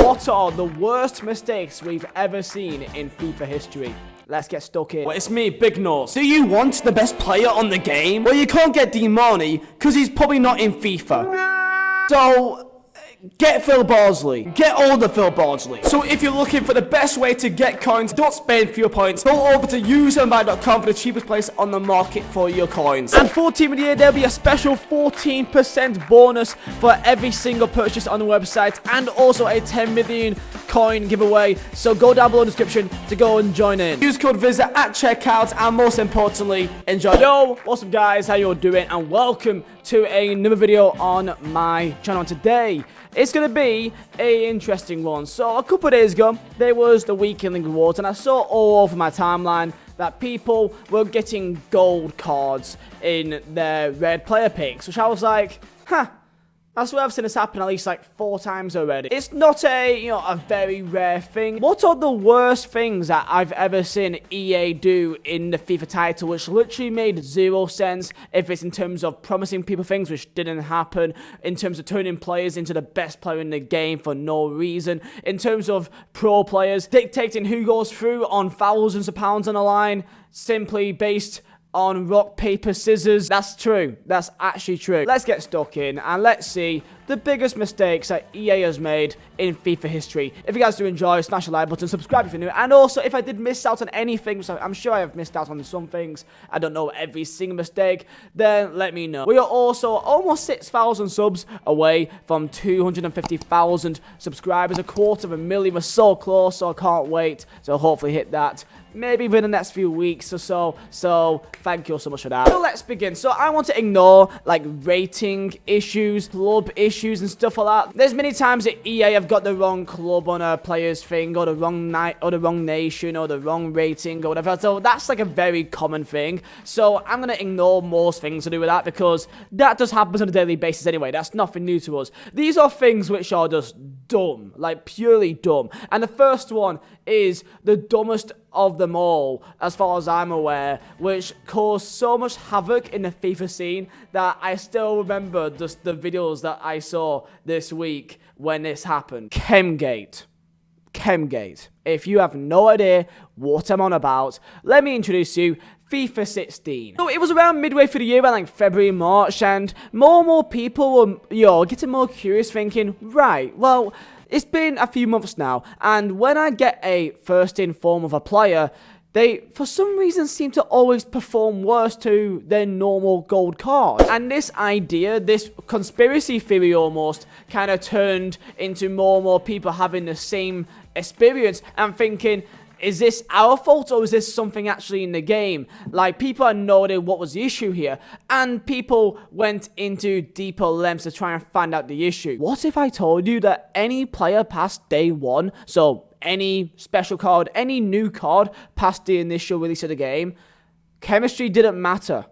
What are the worst mistakes we've ever seen in FIFA history? Let's get stuck in. Well, it's me, Big Nose. Do you want the best player on the game? Well, you can't get D-Money, because he's probably not in FIFA. So, get Phil Bardsley. Get all the Phil Bardsley. So if you're looking for the best way to get coins, don't spend for your points, go over to userbuy.com for the cheapest place on the market for your coins. And for Team of the Year, there'll be a special 14% bonus for every single purchase on the website, and also a 10 million coin giveaway. So go down below in the description to go and join in. Use code Vizeh at checkout, and most importantly, enjoy. Yo, what's up guys, how you all doing, and welcome to another video on my channel. Today it's gonna be a interesting one. So a couple of days ago there was the weekend league rewards, and I saw all over my timeline that people were getting gold cards in their red player picks, which I was like, that's what I've seen this happen at least like 4 times already. It's not a very rare thing. What are the worst things that I've ever seen EA do in the FIFA title, which literally made 0 sense? If it's in terms of promising people things which didn't happen, in terms of turning players into the best player in the game for no reason, in terms of pro players dictating who goes through on thousands of pounds on the line simply based on rock, paper, scissors. That's true. That's actually true. Let's get stuck in and let's see the biggest mistakes that EA has made in FIFA history. If you guys do enjoy, smash the like button, subscribe if you're new, and also if I did miss out on anything, so I'm sure I have missed out on some things, I don't know every single mistake, then let me know. We are also almost 6,000 subs away from 250,000 subscribers, 250,000. We're so close, so I can't wait to hopefully hit that maybe within the next few weeks or so thank you all so much for that. So let's begin. So I want to ignore like rating issues, club issues and stuff like that. There's many times that EA have got the wrong club on a player's thing, or the wrong night, or the wrong nation, or the wrong rating, or whatever. So that's like a very common thing. So I'm gonna ignore most things to do with that, because that just happens on a daily basis anyway. That's nothing new to us. These are things which are just dumb, like purely dumb. And the first one is the dumbest of them all, as far as I'm aware, which caused so much havoc in the FIFA scene that I still remember just the videos that I saw this week when this happened. Chemgate. If you have no idea what I'm on about, let me introduce you FIFA 16. So it was around midway through the year, around like February, March, and more and more people were, getting more curious, thinking, right, well, it's been a few months now, and when I get a first in form of a player, they, for some reason, seem to always perform worse to their normal gold cards. And this idea, this conspiracy theory almost, kind of turned into more and more people having the same experience and thinking, is this our fault, or is this something actually in the game? Like, people had no idea what was the issue here, and people went into deeper lengths to try and find out the issue. What if I told you that any player past day 1, so any special card, any new card past the initial release of the game, chemistry didn't matter?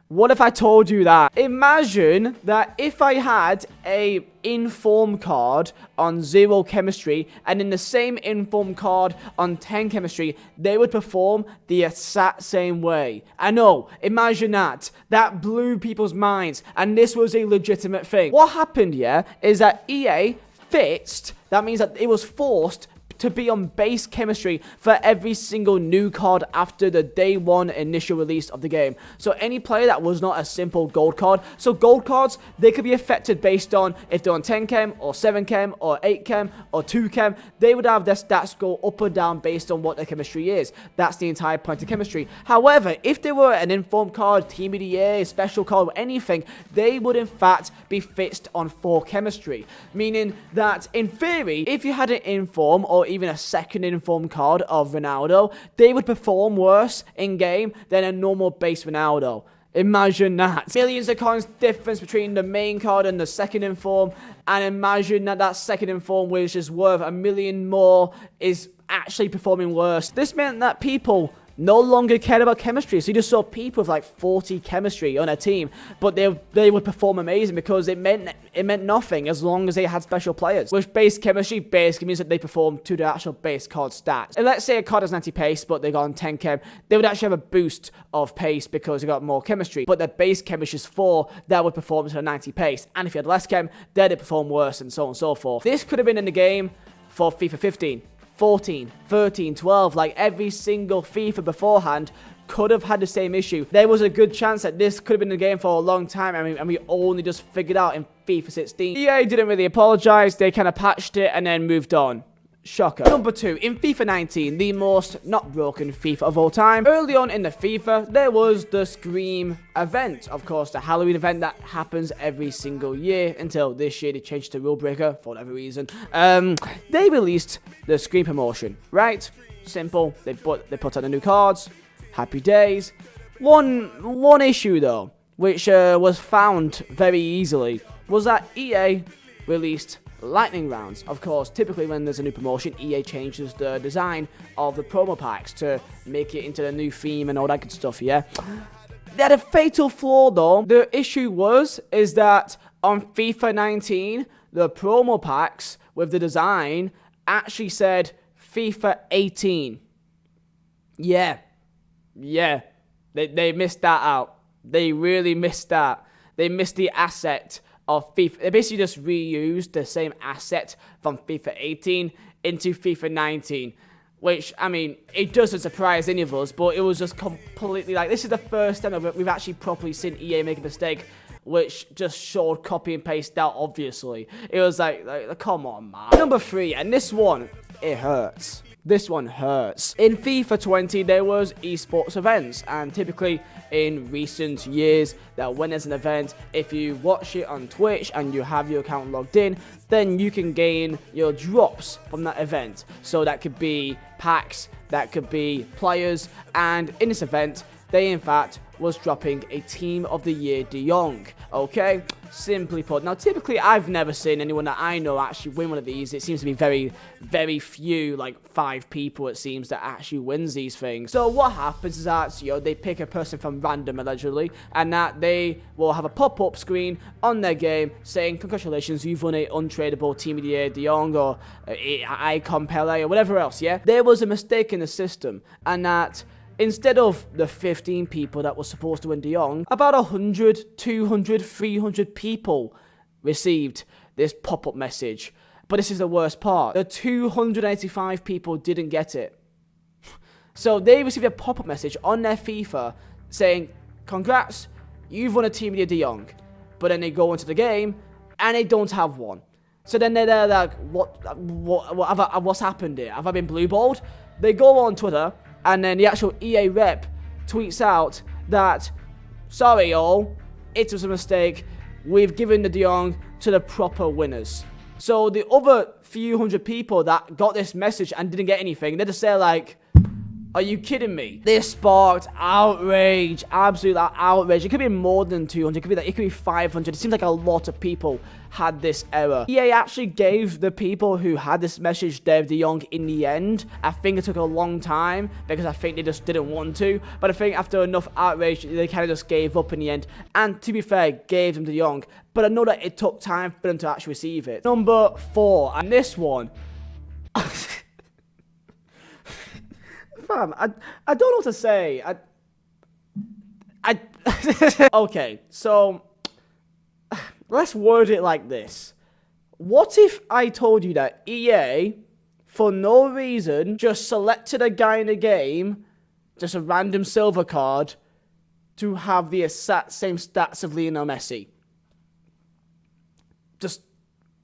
What if I told you that? Imagine that if I had a inform card on 0 chemistry, and in the same inform card on 10 chemistry, they would perform the exact same way. I know, imagine that. That blew people's minds, and this was a legitimate thing. What happened here is that EA fixed, that means that it was forced to be on base chemistry for every single new card after the day 1 initial release of the game. So any player that was not a simple gold card, so gold cards, they could be affected based on if they're on 10 chem or 7 chem or 8 chem or 2 chem. They would have their stats go up or down based on what their chemistry is. That's the entire point of chemistry. However, if they were an informed card, team of the year, special card, or anything, they would in fact be fixed on 4 chemistry, meaning that in theory, if you had an inform or even a second inform card of Ronaldo, they would perform worse in game than a normal base Ronaldo. Imagine that. Millions of coins difference between the main card and the second inform, and imagine that that second inform, which is worth 1 million more, is actually performing worse. This meant that people no longer cared about chemistry. So you just saw people with like 40 chemistry on a team, but they would perform amazing because it meant nothing as long as they had special players. Which base chemistry basically means that they perform to the actual base card stats. And let's say a card has 90 pace, but they got on 10 chem, they would actually have a boost of pace because they got more chemistry. But their base chemistry is 4, that would perform to a 90 pace. And if you had less chem, then it perform worse, and so on and so forth. This could have been in the game for FIFA 15. 14, 13, 12, like every single FIFA beforehand could have had the same issue. There was a good chance that this could have been in the game for a long time, and we only just figured out in FIFA 16. EA didn't really apologize, they kind of patched it and then moved on. Shocker. Number 2, in FIFA 19, the most not broken FIFA of all time. Early on in the FIFA, there was the Scream event. Of course, the Halloween event that happens every single year until this year they changed the rule breaker for whatever reason. They released the Scream promotion, right? Simple. They put out the new cards. Happy days. One issue though, which was found very easily, was that EA released lightning rounds. Of course, typically when there's a new promotion, EA changes the design of the promo packs to make it into the new theme and all that good stuff, yeah? They had a fatal flaw though. The issue is that on FIFA 19, the promo packs with the design actually said FIFA 18. Yeah. They missed that out. They really missed that. They missed the asset of FIFA. They basically just reused the same asset from FIFA 18 into FIFA 19. Which, I mean, it doesn't surprise any of us, but it was just completely like, this is the first time that we've actually properly seen EA make a mistake, which just showed copy and paste out, obviously. It was like come on, man. Number 3, and this one, it hurts. This one hurts. In FIFA 20, there was esports events, and typically in recent years, that when there's an event, if you watch it on Twitch and you have your account logged in, then you can gain your drops from that event. So that could be packs, that could be players, and in this event, they in fact was dropping a Team of the Year De Jong, okay? Simply put. Now, typically, I've never seen anyone that I know actually win one of these. It seems to be very, very few, like 5 people, it seems, that actually wins these things. So what happens is that, you know, they pick a person from random, allegedly, and that they will have a pop-up screen on their game saying, congratulations, you've won a untradeable Team of the Year De Jong or Icon Pele or whatever else, yeah? There was a mistake in the system, and that instead of the 15 people that were supposed to win De Jong, about 100, 200, 300 people received this pop-up message. But this is the worst part. The 285 people didn't get it. So they received a pop-up message on their FIFA saying, congrats, you've won a Team of the Year De Jong. But then they go into the game and they don't have one. So then they're like, what's happened here? Have I been blue-balled? They go on Twitter, and then the actual EA rep tweets out that, sorry all, it was a mistake, we've given the De Jong to the proper winners. So the other few hundred people that got this message and didn't get anything, they just say like, are you kidding me? This sparked outrage, absolute outrage. It could be more than 200, it could be 500. It seems like a lot of people had this error. EA actually gave the people who had this message their De Jong in the end. I think it took a long time because I think they just didn't want to. But I think after enough outrage, they kind of just gave up in the end. And to be fair, gave them De Jong. But I know that it took time for them to actually receive it. Number 4, and this one. Fam, I don't know what to say. Okay, so let's word it like this. What if I told you that EA, for no reason, just selected a guy in the game, just a random silver card, to have the same stats of Lionel Messi? Just,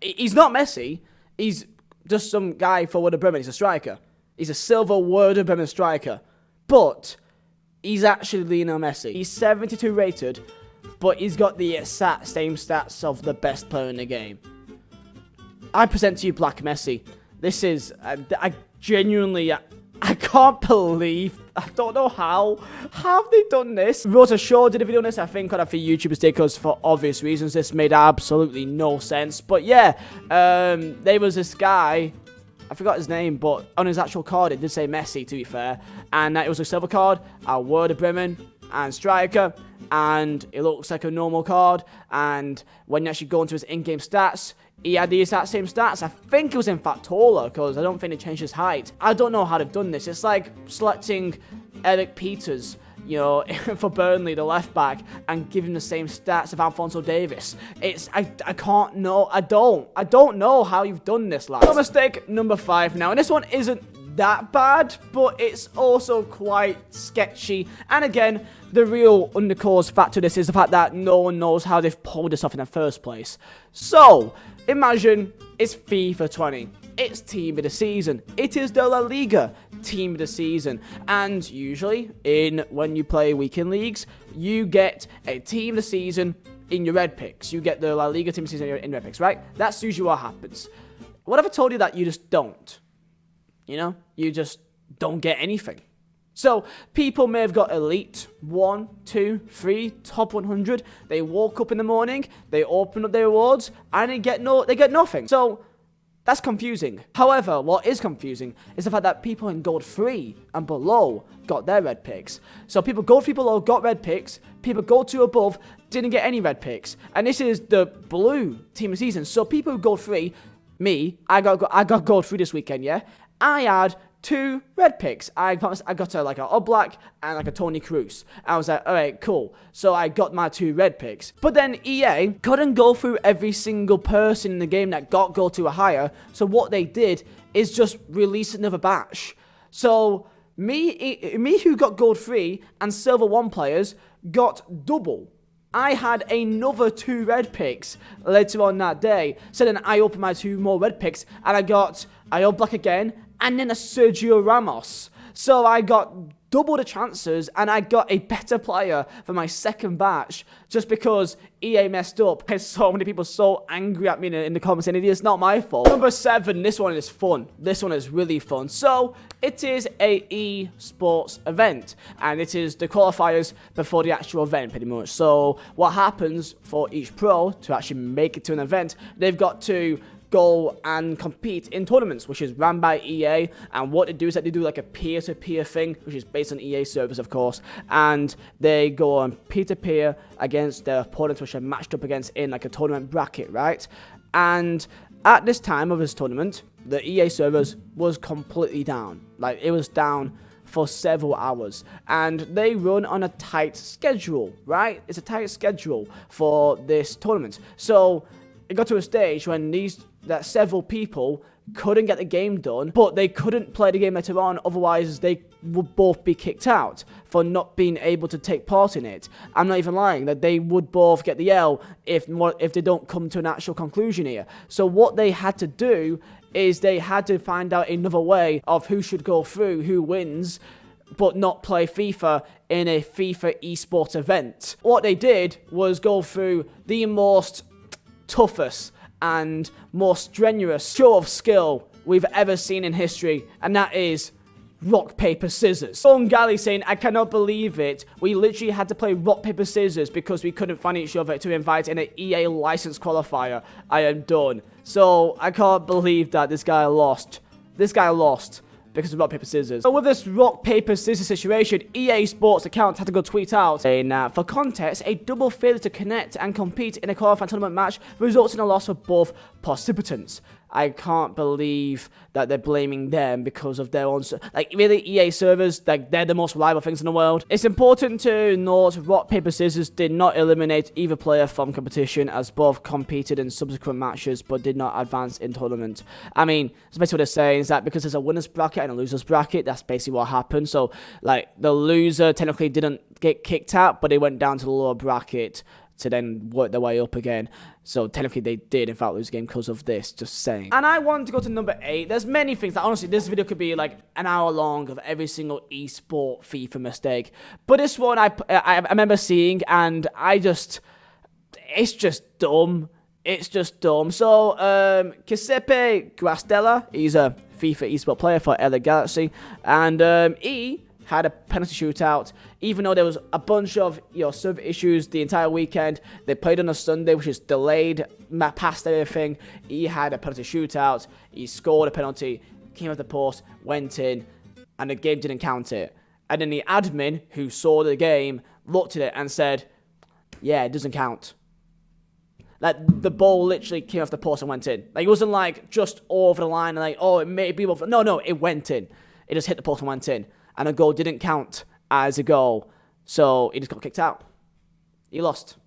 he's not Messi. He's just some guy for Werder Bremen. He's a striker. He's a silver Werder Bremen striker. But he's actually Lionel Messi. He's 72 rated, but he's got the same stats of the best player in the game. I present to you Black Messi. This is, I genuinely, I can't believe, I don't know how have they done this? Rota Shaw did a video on this, I think, on a few YouTubers did, because for obvious reasons, this made absolutely no sense. But yeah, there was this guy I forgot his name, but on his actual card, it did say Messi, to be fair. And it was a silver card, a Werder Bremen, and striker. And it looks like a normal card. And when you actually go into his in-game stats, he had the exact same stats. I think it was in fact taller, because I don't think they changed his height. I don't know how they've done this. It's like selecting Eric Peters, you know, for Burnley, the left back, and give him the same stats of Alphonso Davies. I can't know. I don't know how you've done this, lads. So mistake number 5 now, and this one isn't that bad, but it's also quite sketchy. And again, the real undercause factor to this is the fact that no one knows how they've pulled this off in the first place. So imagine it's FIFA 20. It's team of the season. It is the La Liga team of the season. And usually, when you play weekend leagues, you get a team of the season in your red picks. You get the La Liga team of the season in red picks, right? That's usually what happens. What if I told you that you just don't? You know? You just don't get anything. So, people may have got elite 1, 2, 3, top 100. They woke up in the morning, they open up their rewards, and they get nothing. So, that's confusing. However, what is confusing is the fact that people in gold 3 and below got their red picks. So people gold 3 below got red picks, people gold 2 above didn't get any red picks. And this is the blue team of the season. So people who gold 3, me, I got gold 3 this weekend, yeah? I had 2 red picks. I got like a Oblak and like a Tony Cruz. I was like, alright, cool. So I got my 2 red picks. But then EA couldn't go through every single person in the game that got gold 2 or higher. So what they did is just release another batch. So me who got gold 3 and silver 1 players got double. I had another 2 red picks later on that day. So then I opened my 2 more red picks and I got Oblak again, and then a Sergio Ramos. So I got double the chances, and I got a better player for my second batch, just because EA messed up. There's so many people so angry at me in the comments, and it's not my fault. Number 7, this one is fun. This one is really fun. So, it is a esports event, and it is the qualifiers before the actual event, pretty much. So, what happens for each pro to actually make it to an event, they've got to go and compete in tournaments, which is run by EA. And what they do is that they do like a peer-to-peer thing, which is based on EA servers, of course. And they go on peer-to-peer against their opponents, which are matched up against in like a tournament bracket, right? And at this time of this tournament, the EA servers was completely down. Like, it was down for several hours, and they run on a tight schedule, right? It's a tight schedule for this tournament. So it got to a stage when several people couldn't get the game done, but they couldn't play the game later on, otherwise they would both be kicked out for not being able to take part in it. I'm not even lying, that they would both get the L if they don't come to an actual conclusion here. So what they had to do is they had to find out another way of who should go through, who wins, but not play FIFA in a FIFA esports event. What they did was go through the most toughest and more strenuous show of skill we've ever seen in history, and that is rock, paper, scissors. Gally saying, I cannot believe it. We literally had to play rock, paper, scissors because we couldn't find each other to invite in an EA license qualifier. I am done. So I can't believe that this guy lost. This guy lost because of rock, paper, scissors. So with this rock, paper, scissors situation, EA Sports account had to go tweet out saying, for context, a double failure to connect and compete in a qualifying tournament match results in a loss for both participants. I can't believe that they're blaming them because of their own... Like, really, EA servers, like, they're the most reliable things in the world. It's important to note rock, paper, scissors did not eliminate either player from competition, as both competed in subsequent matches but did not advance in tournament. I mean, that's basically what they're saying, is that because there's a winner's bracket and a loser's bracket, that's basically what happened. So, like, the loser technically didn't get kicked out, but they went down to the lower bracket to then work their way up again. So technically they did in fact lose the game because of this, just saying. And I want to go to number 8. There's many things that honestly this video could be like an hour long of every single esport FIFA mistake. But this one I remember seeing, and it's just dumb. It's just dumb. So Giuseppe Grastella, he's a FIFA esport player for LA Galaxy, and he had a penalty shootout, even though there was a bunch of server issues the entire weekend. They played on a Sunday, which is delayed past everything. He had a penalty shootout. He scored a penalty. came off the post, went in, and the game didn't count it. And then the admin who saw the game looked at it and said, yeah, it doesn't count. Like, the ball literally came off the post and went in. Like, it wasn't like just over the line and like, oh, it may be over. No, it went in. It just hit the post and went in. And a goal didn't count as a goal. So he just got kicked out. He lost.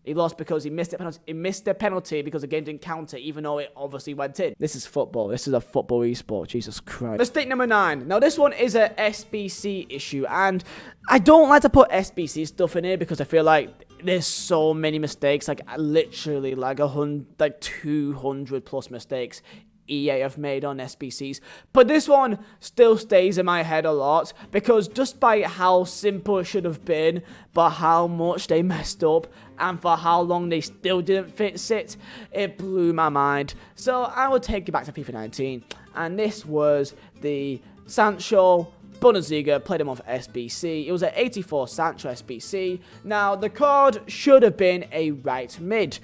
He lost because he missed the penalty. He missed the penalty because the game didn't count it, even though it obviously went in. This is football. This is a football esport. Jesus Christ. Mistake number 9. Now, this one is a SBC issue, and I don't like to put SBC stuff in here because I feel like there's so many mistakes. Like, literally, like 200 plus mistakes EA have made on SBCs. But this one still stays in my head a lot because just by how simple it should have been, but how much they messed up and for how long they still didn't fix it, it blew my mind. So I will take you back to FIFA 19, and this was the Sancho Bundesliga, played him off SBC. It was an 84 Sancho SBC. Now, the card should have been a right mid.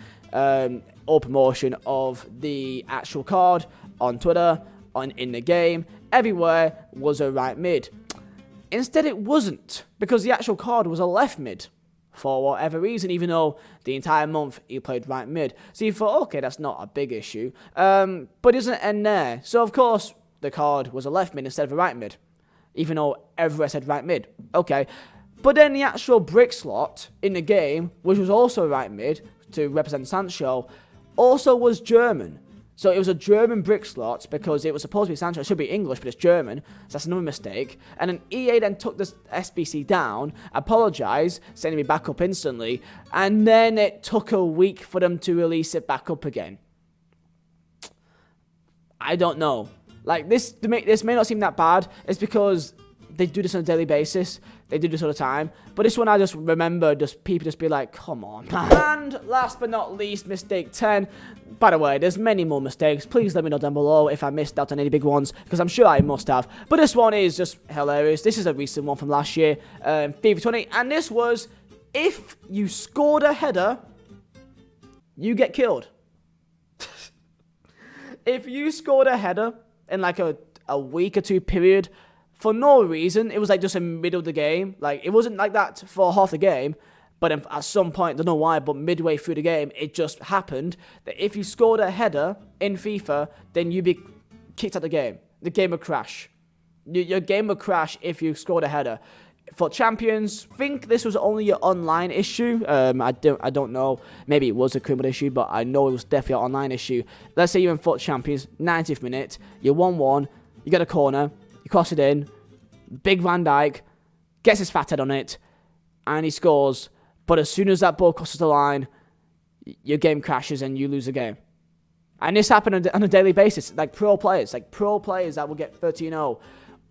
Or promotion of the actual card on Twitter, in the game, everywhere was a right mid. Instead, it wasn't, because the actual card was a left mid for whatever reason, even though the entire month he played right mid. So you thought, okay, that's not a big issue, but it doesn't end there. So of course, the card was a left mid instead of a right mid, even though everywhere said right mid. Okay, but then the actual brick slot in the game, which was also a right mid to represent Sancho, also was German. So it was a German brick slot because it was supposed to be Sancho. It should be English, but it's German. So that's another mistake. And then EA then took this SBC down, apologised, sending me back up instantly. And then it took a week for them to release it back up again. I don't know. Like, this may not seem that bad. It's because they do this on a daily basis. They do this all the time. But this one I just remember people just be like, come on, man. And last but not least, mistake 10. By the way, there's many more mistakes. Please let me know down below if I missed out on any big ones, because I'm sure I must have. But this one is just hilarious. This is a recent one from last year, FIFA 20. And this was, if you scored a header, you get killed. If you scored a header in like a week or two period, for no reason, it was like just in the middle of the game. Like, it wasn't like that for half the game, but at some point, I don't know why, but midway through the game, it just happened that if you scored a header in FIFA, then you'd be kicked out of the game. The game would crash. Your game would crash if you scored a header. For Champions, I think this was only an online issue. I don't know. Maybe it was a criminal issue, but I know it was definitely an online issue. Let's say you're in FUT Champions, 90th minute, you're 1-1, you get a corner, you cross it in, Big Van Dijk gets his fat head on it, and he scores. But as soon as that ball crosses the line, your game crashes and you lose the game. And this happened on a daily basis. Like pro players that will get 13-0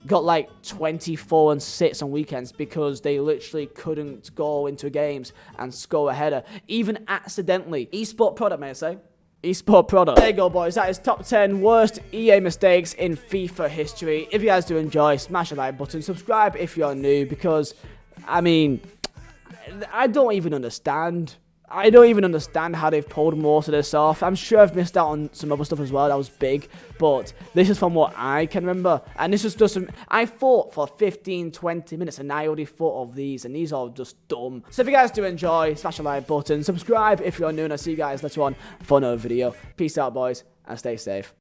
got like 24-6 on weekends because they literally couldn't go into games and score a header, even accidentally. Esport product, may I say? Esport product. There you go, boys. That is top 10 worst EA mistakes in FIFA history. If you guys do enjoy, smash the like button. Subscribe if you're new, because, I mean, I don't even understand. I don't even understand how they've pulled most of this off. I'm sure I've missed out on some other stuff as well that was big, but this is from what I can remember. And this is just I fought for 15-20 minutes and I already fought of these, and these are just dumb. So if you guys do enjoy, smash the like button, subscribe if you're new, and I'll see you guys later on for another video. Peace out, boys, and stay safe.